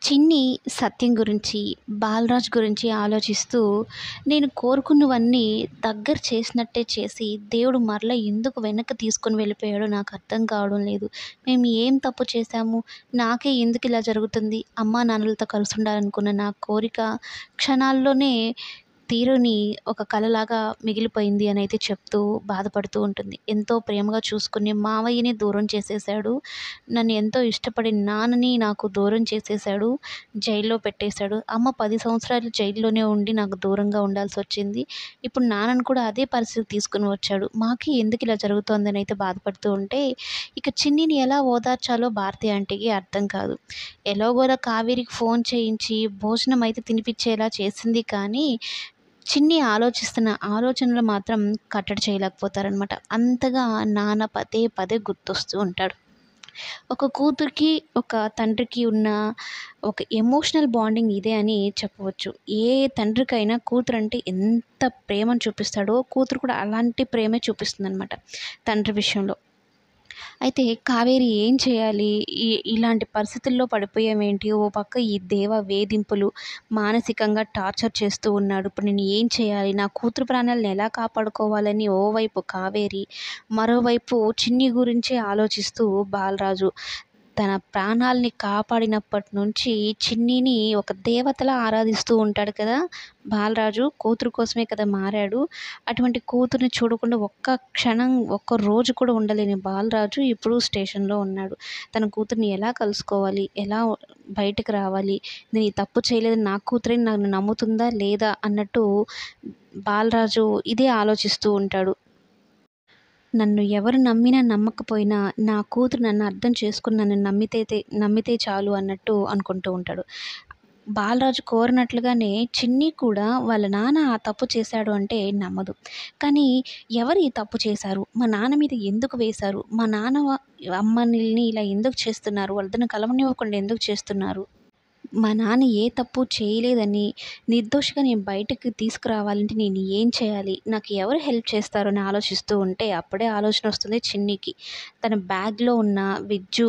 చిన్ని సత్యం గురించి, బాలరాజ్ గురించి ఆలోచిస్తూ, నేను కోరుకున్నవన్నీ దగ్గర చేసినట్టే చేసి, దేవుడు మరలా ఎందుకు వెనక్కి తీసుకొని వెళ్ళిపోయాడో నాకు అర్థం కావడం లేదు. మేము ఏం తప్పు చేశాము? నాకే ఎందుకిలా జరుగుతుంది? అమ్మా, నాన్నలతో కలిసుండాలనుకున్న నా కోరిక క్షణాల్లోనే తీరని ఒక కలలాగా మిగిలిపోయింది అనైతే చెప్తూ బాధపడుతూ ఉంటుంది. ఎంతో ప్రేమగా చూసుకునే మావయ్యని దూరం చేసేశాడు. నన్ను ఎంతో ఇష్టపడిన నాన్నని నాకు దూరం చేసేశాడు. జైల్లో పెట్టేశాడు. అమ్మ 10 సంవత్సరాలు జైల్లోనే ఉండి నాకు దూరంగా ఉండాల్సొచ్చింది. ఇప్పుడు నాన్నను కూడా అదే పరిస్థితికి తీసుకొని వచ్చాడు. మాకే ఎందుకిలా జరుగుతోందనైతే బాధపడుతూ ఉంటే, ఇక చిన్నిని ఎలా ఓదార్చాలో భారతి ఆంటీకి అర్థం కాదు. ఎలాగోలా కావేరికి ఫోన్ చేయించి భోజనం అయితే తినిపిచ్చేలా చేసింది కానీ, చిన్ని ఆలోచిస్తున్న ఆలోచనలు మాత్రం కట్టడి చేయలేకపోతారనమాట. అంతగా నాన్న పదే పదే గుర్తొస్తూ ఉంటాడు. ఒక కూతురికి, ఒక తండ్రికి ఉన్న ఒక ఎమోషనల్ బాండింగ్ ఇదే అని చెప్పవచ్చు. ఏ తండ్రికైనా కూతురంటే ఎంత ప్రేమను చూపిస్తాడో, కూతురు కూడా అలాంటి ప్రేమే చూపిస్తుందనమాట తండ్రి విషయంలో. అయితే కావేరి ఏం చేయాలి? ఇలాంటి పరిస్థితుల్లో పడిపోయావేంటి? ఓ పక్క ఈ దేవ వేధింపులు, మానసికంగా టార్చర్ చేస్తూ ఉన్నాడు. ఇప్పుడు నేను ఏం చేయాలి? నా కూతురు ప్రాణాలను ఎలా కాపాడుకోవాలని ఓవైపు కావేరి, మరోవైపు చిన్ని గురించే ఆలోచిస్తూ బాలరాజు తన ప్రాణాల్ని కాపాడినప్పటి నుంచి చిన్నిని ఒక దేవతలా ఆరాధిస్తూ ఉంటాడు కదా బాలరాజు. కూతురు కోసమే కదా మారాడు. అటువంటి కూతుర్ని చూడకుండా ఒక్క క్షణం, ఒక్క రోజు కూడా ఉండలేని బాలరాజు ఇప్పుడు స్టేషన్‌లో ఉన్నాడు. తన కూతుర్ని ఎలా కలుసుకోవాలి? ఎలా బయటకు రావాలి? నేను ఈ తప్పు చేయలేదని నా కూతురే నన్ను నమ్ముతుందా లేదా అన్నట్టు బాలరాజు ఇదే ఆలోచిస్తూ ఉంటాడు. నన్ను ఎవరు నమ్మినా నమ్మకపోయినా నా కూతురు నన్ను అర్థం చేసుకొని నన్ను నమ్మితే చాలు అన్నట్టు అనుకుంటూ ఉంటాడు. బాలరాజు కోరినట్లుగానే చిన్ని కూడా వాళ్ళ నాన్న ఆ తప్పు చేశాడు అంటే నమ్మదు. కానీ ఎవరు ఈ తప్పు చేశారు? మా నాన్న మీద ఎందుకు వేశారు? మా నాన్న అమ్మని ఇలా ఎందుకు చేస్తున్నారు? వాళ్ళిద్దరిని కలవనివ్వకుండా ఎందుకు చేస్తున్నారు? మా నాన్న ఏ తప్పు చేయలేదని నిర్దోషిగా నేను బయటకి తీసుకురావాలంటే నేను ఏం చేయాలి? నాకు ఎవరు హెల్ప్ చేస్తారు అని ఆలోచిస్తూ ఉంటే అప్పుడే ఆలోచన వస్తుంది చిన్నికి. తన బ్యాగ్‌లో ఉన్న విద్యు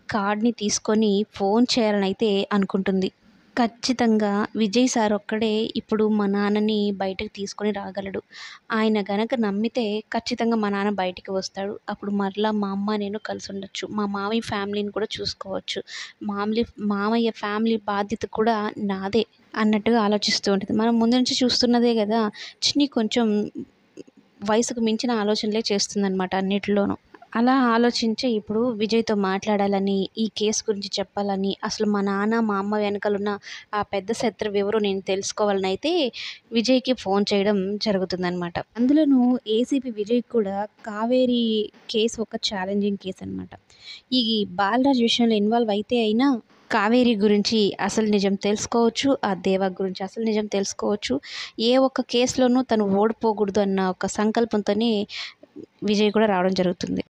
కార్డ్‌ని తీసుకొని ఫోన్ చేయాలనైతే అనుకుంటుంది. ఖచ్చితంగా విజయ్ సార్ ఒక్కడే ఇప్పుడు మా నాన్నని బయటకి తీసుకొని రాగలడు. ఆయన గనక నమ్మితే ఖచ్చితంగా మా నాన్న బయటికి వస్తాడు. అప్పుడు మరలా మా అమ్మ, నేను కలిసుండొచ్చు. మా మామయ్య ఫ్యామిలీని కూడా చూసుకోవచ్చు. మామయ్య ఫ్యామిలీ బాధ్యత కూడా నాదే అన్నట్టుగా ఆలోచిస్తూ ఉంటుంది. మనం ముందు నుంచి చూస్తున్నదే గదా! చిన్ని కొంచెం వయసుకు మించిన ఆలోచనలే చేస్తుందనమాట అన్నిటిలోనూ. అలా ఆలోచించి ఇప్పుడు విజయ్‌తో మాట్లాడాలని, ఈ కేసు గురించి చెప్పాలని, అసలు మా నాన్న, మా అమ్మ వెనకాలన్న ఆ పెద్ద శత్రువు ఎవరో నేను తెలుసుకోవాలనైతే విజయ్‌కి ఫోన్ చేయడం జరుగుతుందనమాట. అందులోనూ ఏసీపీ విజయ్‌కి కూడా కావేరి కేసు ఒక ఛాలెంజింగ్ కేస్ అనమాట. ఈ బాలరాజ్ విషయంలో ఇన్వాల్వ్ అయితే అయినా కావేరి గురించి అసలు నిజం తెలుసుకోవచ్చు. ఆ దేవ గురించి అసలు నిజం తెలుసుకోవచ్చు. ఏ ఒక్క కేసులోనూ తను ఓడిపోకూడదు అన్న ఒక సంకల్పంతోనే విజయ్ కూడా రావడం జరుగుతుంది.